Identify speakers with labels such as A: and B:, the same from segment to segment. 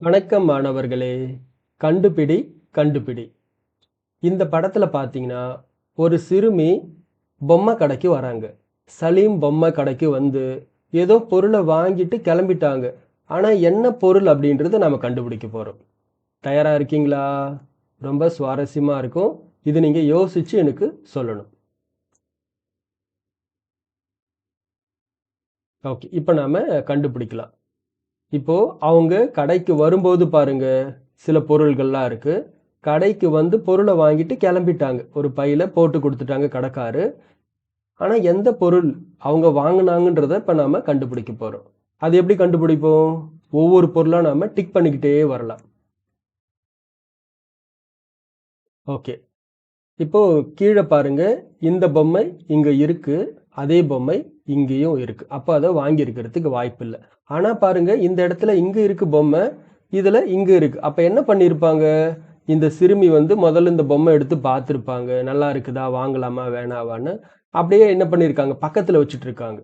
A: வணக்கம் மாணவர்களே. கண்டுபிடி கண்டுபிடி. இந்த படத்துல பார்த்தீங்கன்னா, ஒரு சிறுமி பொம்மை கடைக்கு வராங்க. சலீம் பொம்மை கடைக்கு வந்து ஏதோ பொருள வாங்கிட்டு கிளம்பிட்டாங்க. ஆனா என்ன பொருள் அப்படின்றத நாம கண்டுபிடிக்க போறோம். தயாரா இருக்கீங்களா? ரொம்ப சுவாரஸ்யமா இருக்கும். இது நீங்க யோசிச்சு எனக்கு சொல்லணும். ஓகே. இப்ப நாம கண்டுபிடிக்கலாம். இப்போ அவங்க கடைக்கு வரும்போது பாருங்க, சில பொருள்கள்லாம் இருக்கு. கடைக்கு வந்து பொருள வாங்கிட்டு கிளம்பிட்டாங்க. ஒரு பையில போட்டு குடுத்துட்டாங்க கடைக்காரு. ஆனா எந்த பொருள் அவங்க வாங்குனாங்கன்றத இப்ப நாம கண்டுபிடிக்க போறோம். அது எப்படி கண்டுபிடிப்போம்? ஒவ்வொரு பொருளா நாம டிக் பண்ணிக்கிட்டே வரலாம். ஓகே. இப்போ கீழ பாருங்க. இந்த பொம்மை இங்க இருக்கு. அதே பொம்மை இங்கேயும் இருக்கு. அப்ப அத வாங்கியிருக்கிறதுக்கு வாய்ப்பில்ல. ஆனா பாருங்க, இந்த இடத்துல இங்க இருக்கு பொம்மை. இதுல இங்க இருக்கு. அப்ப என்ன பண்ணியிருப்பாங்க? இந்த சிறுமி வந்து முதல்ல இந்த பொம்மை எடுத்து பார்த்திருப்பாங்க. நல்லா இருக்குதா? வாங்கலாமா? வேணாவான்னு. அப்படியே என்ன பண்ணியிருக்காங்க? பக்கத்துல வச்சுட்டு இருக்காங்க.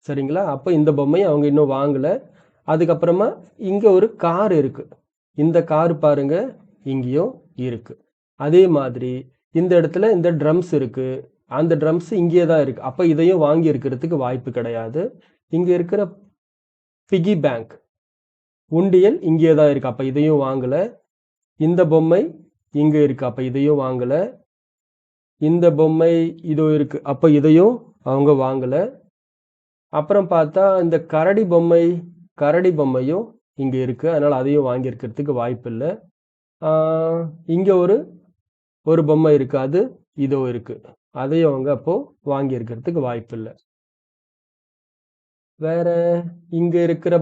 A: சரிங்களா? அப்ப இந்த பொம்மைய அவங்க இன்னும் வாங்கல. அதுக்கப்புறமா இங்க ஒரு கார் இருக்கு. இந்த கார் பாருங்க, இங்கேயும் இருக்கு. அதே மாதிரி இந்த இடத்துல இந்த ட்ரம்ஸ் இருக்கு. அந்த ட்ரம்ஸ் இங்கேயே தான் இருக்கு. அப்ப இதையும் வாங்கி இருக்கிறதுக்கு வாய்ப்பு கிடையாது. இங்க இருக்கிற பிக்கி பேங்க் உண்டியல் இங்கேயே தான் இருக்கு. அப்ப இதையும் வாங்கல. இந்த பொம்மை இங்க இருக்கு. அப்ப இதையும் வாங்கல. இந்த பொம்மை இதோ இருக்கு. அப்ப இதையும் அவங்க வாங்கல. அப்புறம் பார்த்தா இந்த கரடி பொம்மையும் இங்க இருக்கு. அதனால அதையும் வாங்கியிருக்கிறதுக்கு வாய்ப்பில்ல. ஆ, இங்க ஒரு ஒரு பொம்மை இருக்கு. அது இதோ இருக்கு. அதையும் அவங்க அப்போ வாங்கியிருக்கிறதுக்கு வாய்ப்பில்ல. வேற இங்க இருக்கிற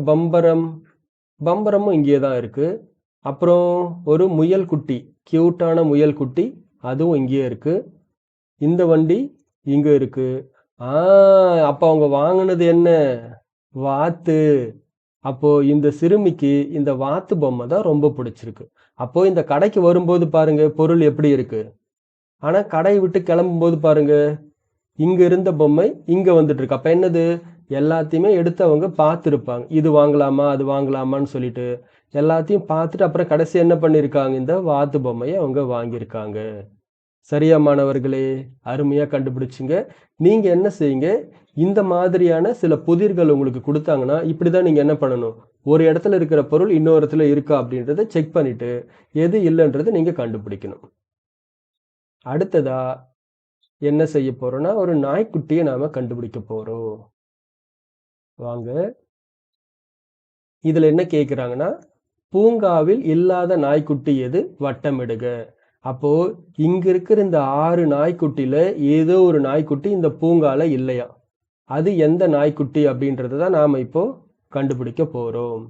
A: பம்பரமும் இங்கேயே தான் இருக்கு. அப்புறம் ஒரு முயல் குட்டி, கியூட்டான முயல் குட்டி, அதுவும் இங்கேயே இருக்கு. இந்த வண்டி இங்க இருக்கு. ஆ, அப்ப அவங்க வாங்குனது என்ன? வாத்து. அப்போ இந்த சிறுமிக்கு இந்த வாத்து பொம்மை தான் ரொம்ப பிடிச்சிருக்கு. அப்போ இந்த கடைக்கு வரும்போது பாருங்க, பொருள் எப்படி இருக்கு? ஆனா கடையை விட்டு கிளம்பும்போது பாருங்க, இங்க இருந்த பொம்மை இங்க வந்துட்டு இருக்கு. அப்ப என்னது? எல்லாத்தையுமே எடுத்து அவங்க பார்த்திருப்பாங்க. இது வாங்கலாமா? அது வாங்கலாமான்னு சொல்லிட்டு. எல்லாத்தையும் பார்த்துட்டு அப்புறம் கடைசியா என்ன பண்ணியிருக்காங்க? இந்த வாத்து பொம்மைய அவங்க வாங்கியிருக்காங்க. சரியா மாணவர்களே? அருமையா கண்டுபிடிச்சீங்க. நீங்க என்ன செய்யுங்க, இந்த மாதிரியான சில புதிர்கள் உங்களுக்கு குடுத்தாங்கன்னா, இப்படிதான் நீங்க என்ன பண்ணணும்? ஒரு இடத்துல இருக்கிற பொருள் இன்னொரு இடத்துல இருக்கா அப்படின்றத செக் பண்ணிட்டு, எது இல்லன்றத நீங்க கண்டுபிடிக்கணும். அடுத்ததா என்ன செய்ய போறோம்னா, ஒரு நாய்க்குட்டிய நாம கண்டுபிடிக்க போறோம். வாங்க. இதுல என்ன கேட்குறாங்கன்னா, பூங்காவில் இல்லாத நாய்க்குட்டி எது? வட்டமிடுக. அப்போ இங்க இருக்கிற இந்த 6 நாய்க்குட்டில ஏதோ ஒரு நாய்க்குட்டி இந்த பூங்கால இல்லையாம். அது எந்த நாய்க்குட்டி அப்படின்றத தான் நாம இப்போ கண்டுபிடிக்க போறோம்.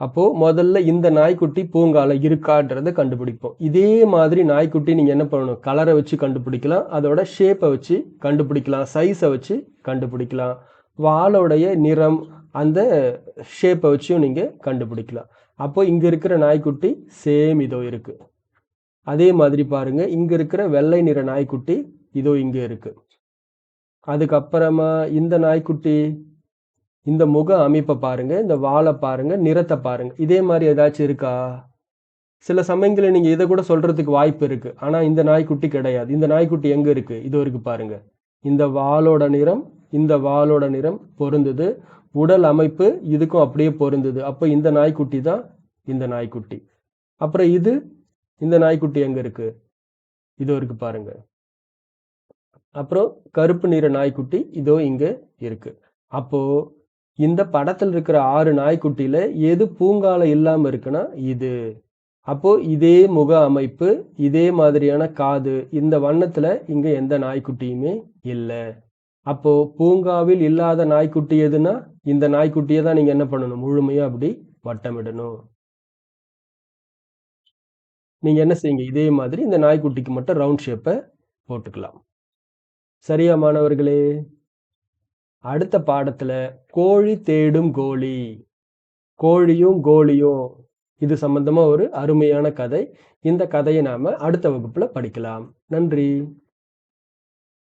A: அப்போ முதல்ல இந்த நாய்க்குட்டி பூங்கால இருக்கான்றத கண்டுபிடிப்போம். இதே மாதிரி நாய்க்குட்டி நீங்க என்ன பண்ணணும்? கலரை வச்சு கண்டுபிடிக்கலாம். அதோட ஷேப்பை வச்சு கண்டுபிடிக்கலாம். சைஸை வச்சு கண்டுபிடிக்கலாம். வாலோடைய நிறம், அந்த ஷேப்பை வச்சும் நீங்க கண்டுபிடிக்கலாம். அப்போ இங்க இருக்கிற நாய்க்குட்டி சேம் இதோ இருக்கு. அதே மாதிரி பாருங்க, இங்க இருக்கிற வெள்ளை நிற நாய்க்குட்டி இதோ இங்க இருக்கு. அதுக்கப்புறமா இந்த நாய்க்குட்டி, இந்த முக அமைப்ப பாருங்க, இந்த வால பாருங்க, நிறத்த பாருங்க. இதே மாரி ஏதாச்சும் இருக்கா? சில சமயங்கள்ல நீங்க இத கூட சொல்றதுக்கு வாய்ப்பு இருக்கு. ஆனா இந்த நாய்க்குட்டி கிடையாது. இந்த நாய்க்குட்டி எங்க இருக்கு? இதோ இருக்கு பாருங்க. இந்த வாலோட நிறம், இந்த வாலோட நிறம் பொருந்துது. உடல் அமைப்பு இதுக்கும் அப்படியே பொருந்துது. அப்ப இந்த நாய்க்குட்டி தான் இந்த நாய்க்குட்டி. அப்புறம் இது, இந்த நாய்க்குட்டி எங்க இருக்கு? இதோ இருக்கு பாருங்க. அப்புறம் கருப்பு நிற நாய்க்குட்டி இதோ இங்க இருக்கு. அப்போ இந்த படத்துல இருக்கிற 6 நாய்க்குட்டியில எது பூங்கால இல்லாம இருக்குன்னா இது. அப்போ இதே முக அமைப்பு, இதே மாதிரியான காது, இந்த வண்ணத்துல இங்க எந்த நாய்க்குட்டியுமே இல்ல. அப்போ பூங்காவில் இல்லாத நாய்க்குட்டி எதுன்னா, இந்த நாய்க்குட்டிய தான் நீங்க என்ன பண்ணணும்? முழுமையா அப்படி வட்டமிடணும். நீங்க என்ன செய்யுங்க? இதே மாதிரி இந்த நாய்க்குட்டிக்கு மட்டும் ரவுண்ட் ஷேப்ப போட்டுக்கலாம். சரியா மாணவர்களே? அடுத்த பாடத்துல கோழி தேடும் கோழி. கோழியும் கோலியும் இது சம்பந்தமா ஒரு அருமையான கதை. இந்த கதையை நாம அடுத்த வகுப்புல படிக்கலாம். நன்றி.